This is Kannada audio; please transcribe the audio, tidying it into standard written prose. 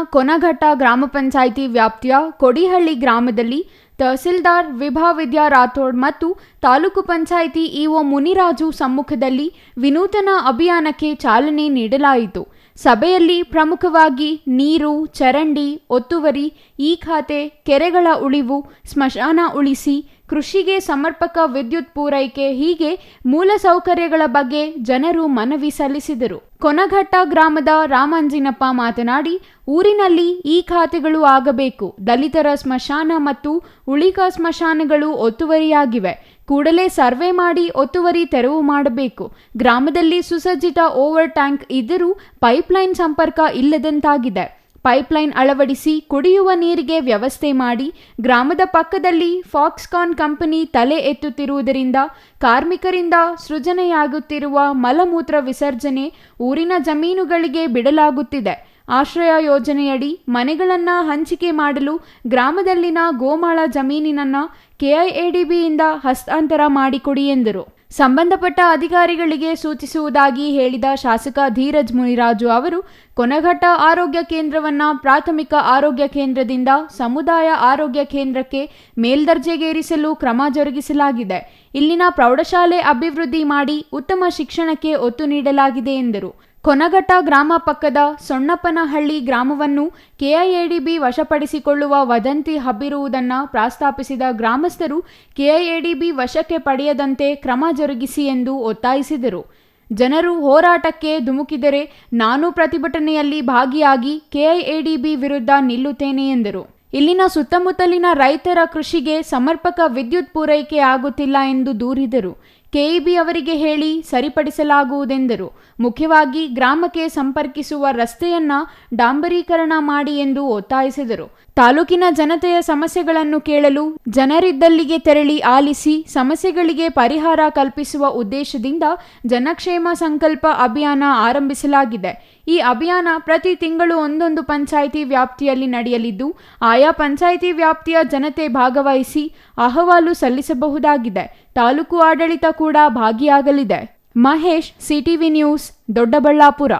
ಕೊನಘಟ್ಟ ಗ್ರಾಮ ಪಂಚಾಯಿತಿ ವ್ಯಾಪ್ತಿಯ ಕೊಡಿಹಳ್ಳಿ ಗ್ರಾಮದಲ್ಲಿ ತಹಸೀಲ್ದಾರ್ ವಿಭಾ ವಿದ್ಯಾ ರಾಥೋಡ್ ಮತ್ತು ತಾಲೂಕು ಪಂಚಾಯಿತಿ ಇಒ ಮುನಿರಾಜು ಸಮ್ಮುಖದಲ್ಲಿ ವಿನೂತನ ಅಭಿಯಾನಕ್ಕೆ ಚಾಲನೆ ನೀಡಲಾಯಿತು. ಸಭೆಯಲ್ಲಿ ಪ್ರಮುಖವಾಗಿ ನೀರು, ಚರಂಡಿ, ಒತ್ತುವರಿ, ಈ ಖಾತೆ, ಕೆರೆಗಳ ಉಳಿವು, ಸ್ಮಶಾನ ಉಳಿಸಿ, ಕೃಷಿಗೆ ಸಮರ್ಪಕ ವಿದ್ಯುತ್ ಪೂರೈಕೆ ಹೀಗೆ ಮೂಲಸೌಕರ್ಯಗಳ ಬಗ್ಗೆ ಜನರು ಮನವಿ ಸಲ್ಲಿಸಿದರು. ಕೊನಘಟ್ಟ ಗ್ರಾಮದ ರಾಮಂಜಿನಪ್ಪ ಮಾತನಾಡಿ, ಊರಿನಲ್ಲಿ ಈ ಖಾತೆಗಳು ಆಗಬೇಕು. ದಲಿತರ ಸ್ಮಶಾನ ಮತ್ತು ಉಳಿಕ ಸ್ಮಶಾನಗಳು ಒತ್ತುವರಿಯಾಗಿವೆ. ಕೂಡಲೇ ಸರ್ವೆ ಮಾಡಿ ಒತ್ತುವರಿ ತೆರವು ಮಾಡಬೇಕು. ಗ್ರಾಮದಲ್ಲಿ ಸುಸಜ್ಜಿತ ಓವರ್ ಟ್ಯಾಂಕ್ ಇದ್ದರೂ ಪೈಪ್ಲೈನ್ ಸಂಪರ್ಕ ಇಲ್ಲದಂತಾಗಿದೆ. ಪೈಪ್ಲೈನ್ ಅಳವಡಿಸಿ ಕುಡಿಯುವ ನೀರಿಗೆ ವ್ಯವಸ್ಥೆ ಮಾಡಿ. ಗ್ರಾಮದ ಪಕ್ಕದಲ್ಲಿ ಫಾಕ್ಸ್ಕಾನ್ ಕಂಪನಿ ತಲೆ ಎತ್ತುತ್ತಿರುವುದರಿಂದ ಕಾರ್ಮಿಕರಿಂದ ಸೃಜನೆಯಾಗುತ್ತಿರುವ ಮಲಮೂತ್ರ ವಿಸರ್ಜನೆ ಊರಿನ ಜಮೀನುಗಳಿಗೆ ಬಿಡಲಾಗುತ್ತಿದೆ. ಆಶ್ರಯ ಯೋಜನೆಯಡಿ ಮನೆಗಳನ್ನು ಹಂಚಿಕೆ ಮಾಡಲು ಗ್ರಾಮದಲ್ಲಿನ ಗೋಮಾಳ ಜಮೀನಿನನ್ನು ಕೆಐಎಡಿಬಿಯಿಂದ ಹಸ್ತಾಂತರ ಮಾಡಿಕೊಡಿ ಎಂದರು. ಸಂಬಂಧಪಟ್ಟ ಅಧಿಕಾರಿಗಳಿಗೆ ಸೂಚಿಸುವುದಾಗಿ ಹೇಳಿದ ಶಾಸಕ ಧೀರಜ್ ಮುನಿರಾಜು ಅವರು, ಕೊನಘಟ್ಟ ಆರೋಗ್ಯ ಕೇಂದ್ರವನ್ನು ಪ್ರಾಥಮಿಕ ಆರೋಗ್ಯ ಕೇಂದ್ರದಿಂದ ಸಮುದಾಯ ಆರೋಗ್ಯ ಕೇಂದ್ರಕ್ಕೆ ಮೇಲ್ದರ್ಜೆಗೇರಿಸಲು ಕ್ರಮ ಜರುಗಿಸಲಾಗಿದೆ. ಇಲ್ಲಿನ ಪ್ರೌಢಶಾಲೆ ಅಭಿವೃದ್ಧಿ ಮಾಡಿ ಉತ್ತಮ ಶಿಕ್ಷಣಕ್ಕೆ ಒತ್ತು ನೀಡಲಾಗಿದೆ ಎಂದರು. ಕೊನಘಟ್ಟ ಗ್ರಾಮ ಪಕ್ಕದ ಸೊಣ್ಣಪ್ಪನಹಳ್ಳಿ ಗ್ರಾಮವನ್ನು ಕೆಐಎಡಿಬಿ ವಶಪಡಿಸಿಕೊಳ್ಳುವ ವದಂತಿ ಹಬ್ಬಿರುವುದನ್ನು ಪ್ರಸ್ತಾಪಿಸಿದ ಗ್ರಾಮಸ್ಥರು ಕೆಐಎಡಿಬಿ ವಶಕ್ಕೆ ಪಡೆಯದಂತೆ ಕ್ರಮ ಜರುಗಿಸಿ ಎಂದು ಒತ್ತಾಯಿಸಿದರು. ಜನರು ಹೋರಾಟಕ್ಕೆ ಧುಮುಕಿದರೆ ನಾನು ಪ್ರತಿಭಟನೆಯಲ್ಲಿ ಭಾಗಿಯಾಗಿ ಕೆಐಎಡಿಬಿ ವಿರುದ್ಧ ನಿಲ್ಲುತ್ತೇನೆ ಎಂದರು. ಇಲ್ಲಿನ ಸುತ್ತಮುತ್ತಲಿನ ರೈತರ ಕೃಷಿಗೆ ಸಮರ್ಪಕ ವಿದ್ಯುತ್ ಪೂರೈಕೆ ಆಗುತ್ತಿಲ್ಲ ಎಂದು ದೂರಿದರು. ಕೆಇಬಿ ಅವರಿಗೆ ಹೇಳಿ ಸರಿಪಡಿಸಲಾಗುವುದೆಂದರು. ಮುಖ್ಯವಾಗಿ ಗ್ರಾಮಕ್ಕೆ ಸಂಪರ್ಕಿಸುವ ರಸ್ತೆಯನ್ನ ಡಾಂಬರೀಕರಣ ಮಾಡಿ ಎಂದು ಒತ್ತಾಯಿಸಿದರು. ತಾಲೂಕಿನ ಜನತೆಯ ಸಮಸ್ಯೆಗಳನ್ನು ಕೇಳಲು ಜನರಿದ್ದಲ್ಲಿಗೆ ತೆರಳಿ ಆಲಿಸಿ ಸಮಸ್ಯೆಗಳಿಗೆ ಪರಿಹಾರ ಕಲ್ಪಿಸುವ ಉದ್ದೇಶದಿಂದ ಜನಕ್ಷೇಮ ಸಂಕಲ್ಪ ಅಭಿಯಾನ ಆರಂಭಿಸಲಾಗಿದೆ. ಈ ಅಭಿಯಾನ ಪ್ರತಿ ತಿಂಗಳು ಒಂದೊಂದು ಪಂಚಾಯಿತಿ ವ್ಯಾಪ್ತಿಯಲ್ಲಿ ನಡೆಯಲಿದ್ದು, ಆಯಾ ಪಂಚಾಯಿತಿ ವ್ಯಾಪ್ತಿಯ ಜನತೆ ಭಾಗವಹಿಸಿ ಅಹವಾಲು ಸಲ್ಲಿಸಬಹುದಾಗಿದೆ. ತಾಲೂಕು ಆಡಳಿತ ಕೂಡ ಭಾಗಿಯಾಗಲಿದೆ. Mahesh, CTV news, Doddaballapura.